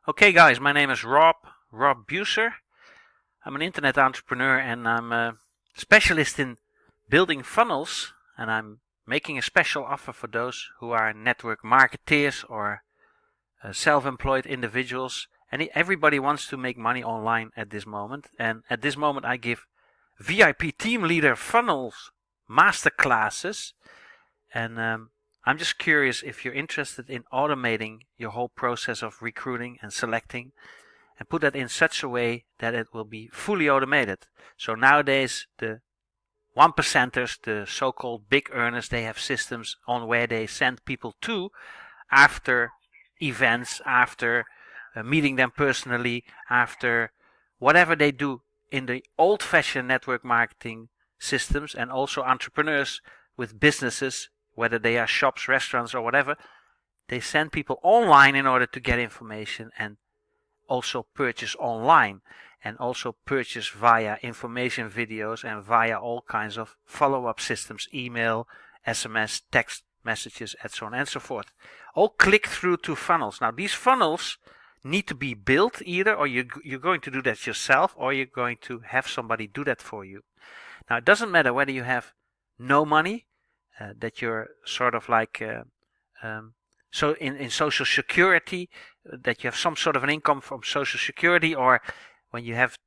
Okay guys, my name is Rob Buser. I'm an internet entrepreneur and I'm a specialist in building funnels, and I'm making a special offer for those who are network marketeers or self-employed individuals. And everybody wants to make money online at this moment, and at this moment I give VIP team leader funnels masterclasses, and I'm just curious if you're interested in automating your whole process of recruiting and selecting, and put that in such a way that it will be fully automated. So nowadays the 1%ers, the so-called big earners, they have systems on where they send people to after events, after meeting them personally, after whatever they do in the old-fashioned network marketing systems. And also entrepreneurs with businesses, whether they are shops, restaurants or whatever, they send people online in order to get information and also purchase online, and also purchase via information videos and via all kinds of follow-up systems, email, SMS, text messages, and so on and so forth. All click through to funnels. Now these funnels need to be built either, or you're going to do that yourself, or you're going to have somebody do that for you. Now it doesn't matter whether you have no money, that you're sort of like so in Social Security, that you have some sort of an income from Social Security, or when you have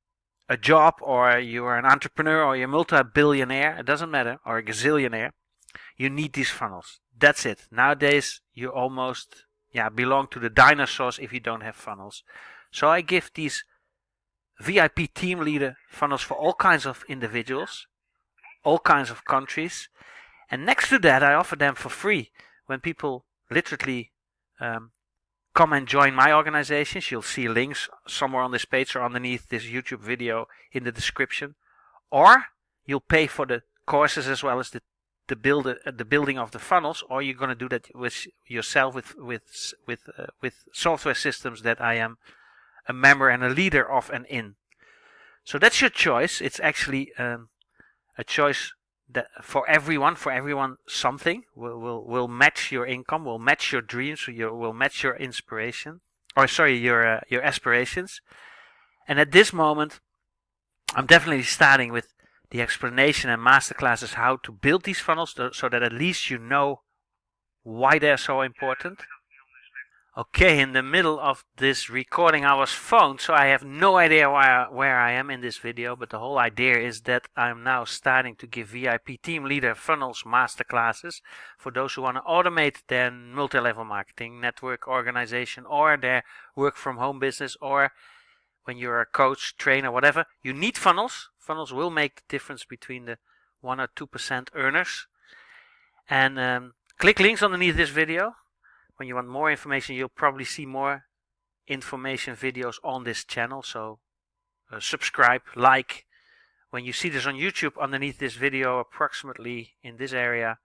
a job, or you are an entrepreneur, or you're a multi-billionaire, it doesn't matter, or a gazillionaire, you need these funnels. That's it. Nowadays you almost belong to the dinosaurs if you don't have funnels. So I give these VIP team leader funnels for all kinds of individuals, all kinds of countries, and next to that I offer them for free when people literally come and join my organizations. You'll see links somewhere on this page or underneath this YouTube video in the description, or you'll pay for the courses as well as the building of the funnels, or you're going to do that with yourself with software systems that I am a member and a leader of and in. So that's your choice. It's actually a choice that for everyone something will match your income, will match your dreams, will match your inspiration, or sorry, your aspirations. And at this moment I'm definitely starting with the explanation and masterclasses how to build these funnels, so that at least you know why they're so important. Okay, in the middle of this recording I was phoned, so I have no idea where I am in this video, but the whole idea is that I'm now starting to give VIP team leader funnels masterclasses for those who want to automate their multi-level marketing, network organization, or their work from home business, or when you're a coach, trainer, whatever. You need funnels. Funnels will make the difference between the 1 or 2% earners. And click links underneath this video. When you want more information, you'll probably see more information videos on this channel. So subscribe, like. When you see this on YouTube, underneath this video, approximately in this area,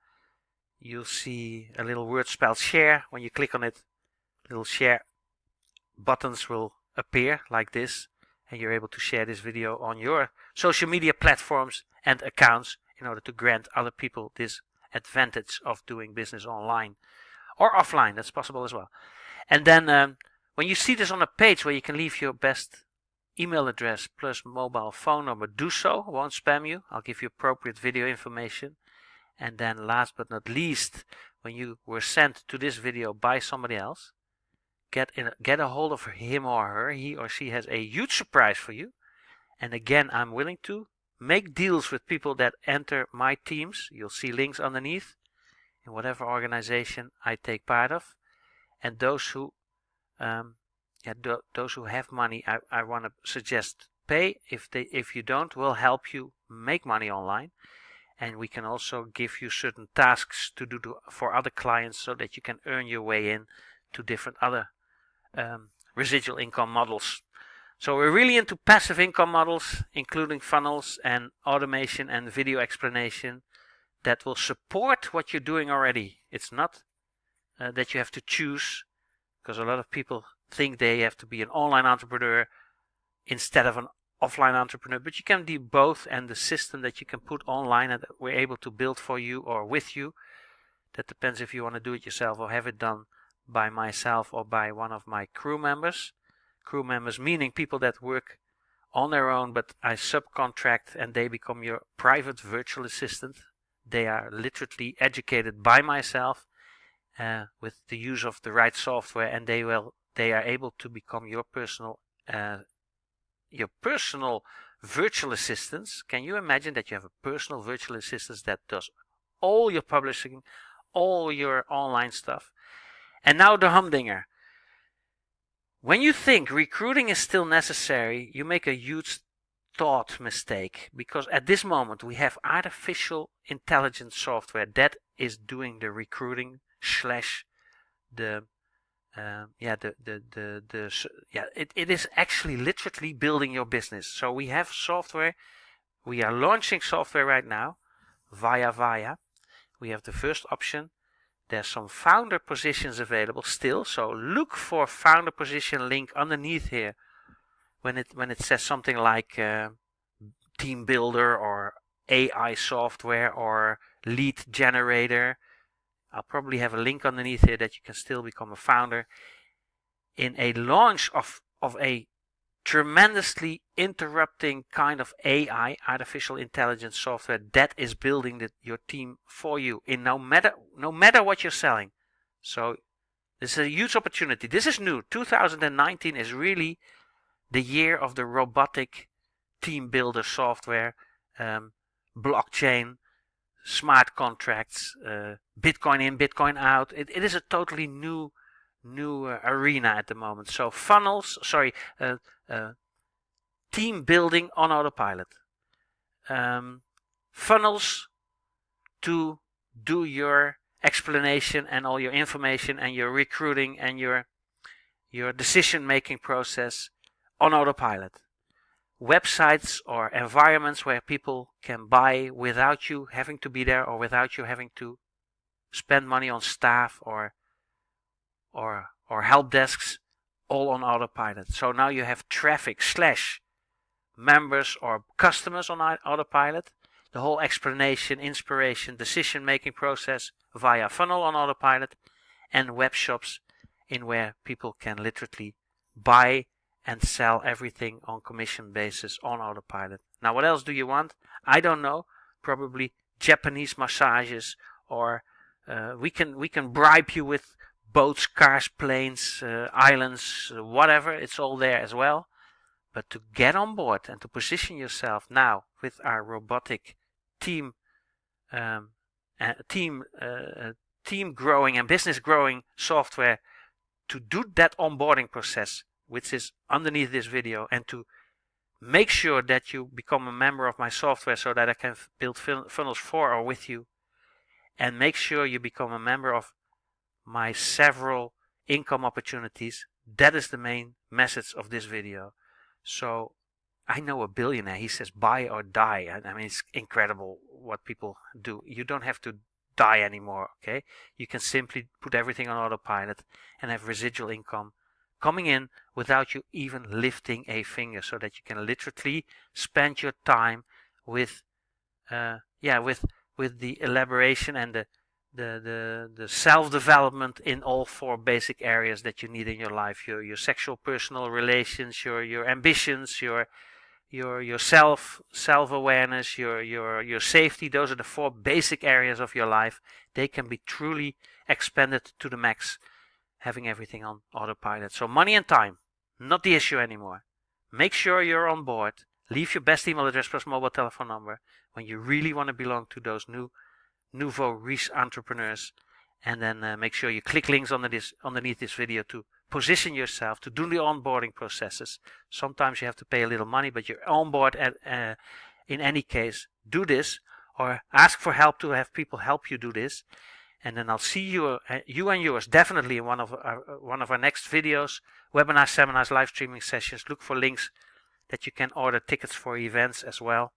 you'll see a little word spelled share. When you click on it, little share buttons will appear like this, and you're able to share this video on your social media platforms and accounts in order to grant other people this advantage of doing business online or offline. That's possible as well. And then when you see this on a page where you can leave your best email address plus mobile phone number, do so. I won't spam you. I'll give you appropriate video information. And then last but not least, when you were sent to this video by somebody else, get a hold of him or her. He or she has a huge surprise for you. And again, I'm willing to make deals with people that enter my teams. You'll see links underneath in whatever organization I take part of. And those who those who have money, I want to suggest pay. If you don't, we'll help you make money online. And we can also give you certain tasks to do for other clients, so that you can earn your way in to different other residual income models. So we're really into passive income models, including funnels and automation and video explanation that will support what you're doing already. It's not that you have to choose, because a lot of people think they have to be an online entrepreneur instead of an offline entrepreneur, but you can do both, and the system that you can put online and that we're able to build for you or with you, that depends if you want to do it yourself or have it done by myself or by one of my crew members. crew members, meaning people that work on their own, but I subcontract and they become your private virtual assistant. They are literally educated by myself with the use of the right software, and they are able to become your personal virtual assistants. Can you imagine that you have a personal virtual assistant that does all your publishing, all your online stuff? And now the humdinger. When you think recruiting is still necessary, you make a huge thought mistake, because at this moment we have artificial intelligence software that is doing the recruiting slash it is actually literally building your business. So we have software, we are launching software right now via. We have the first option. There's some founder positions available still, so look for founder position link underneath here when it says something like team builder or AI software or lead generator. I'll probably have a link underneath here that you can still become a founder in a launch of a tremendously interrupting kind of AI, artificial intelligence software that is building your team for you in no matter what you're selling. So this is a huge opportunity. This is new. 2019 is really the year of the robotic team builder software, blockchain, smart contracts, Bitcoin in, Bitcoin out. It is a totally new arena at the moment. So team building on autopilot. Funnels to do your explanation and all your information and your recruiting and your decision making process on autopilot. Websites or environments where people can buy without you having to be there, or without you having to spend money on staff or help desks, all on autopilot. So now you have traffic / members or customers on autopilot. The whole explanation, inspiration, decision making process via funnel on autopilot, and web shops in where people can literally buy and sell everything on commission basis on autopilot. Now what else do you want? I don't know. Probably Japanese massages, or we can bribe you with boats, cars, planes, islands, whatever. It's all there as well. But to get on board and to position yourself now with our robotic team growing and business growing software, to do that onboarding process, which is underneath this video, and to make sure that you become a member of my software so that I can build funnels for or with you, and make sure you become a member of my several income opportunities. That is the main message of this video. So I know a billionaire, he says buy or die. I mean, it's incredible what people do. You don't have to die anymore, okay? You can simply put everything on autopilot and have residual income coming in without you even lifting a finger, so that you can literally spend your time with the elaboration and the self-development in all 4 basic areas that you need in your life: your sexual, personal relations, your ambitions, your self-awareness, your safety. Those are the 4 basic areas of your life. They can be truly expanded to the max, having everything on autopilot. So money and time, not the issue anymore. Make sure you're on board. Leave your best email address plus mobile telephone number when you really want to belong to those nouveau riche entrepreneurs, and then make sure you click links underneath this video to position yourself, to do the onboarding processes. Sometimes you have to pay a little money, but you're on board in any case. Do this, or ask for help to have people help you do this. And then I'll see you and yours definitely in one of our next videos, webinars, seminars, live streaming sessions. Look for links that you can order tickets for events as well.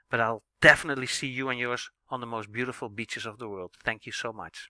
But I'll definitely see you and yours on the most beautiful beaches of the world. Thank you so much.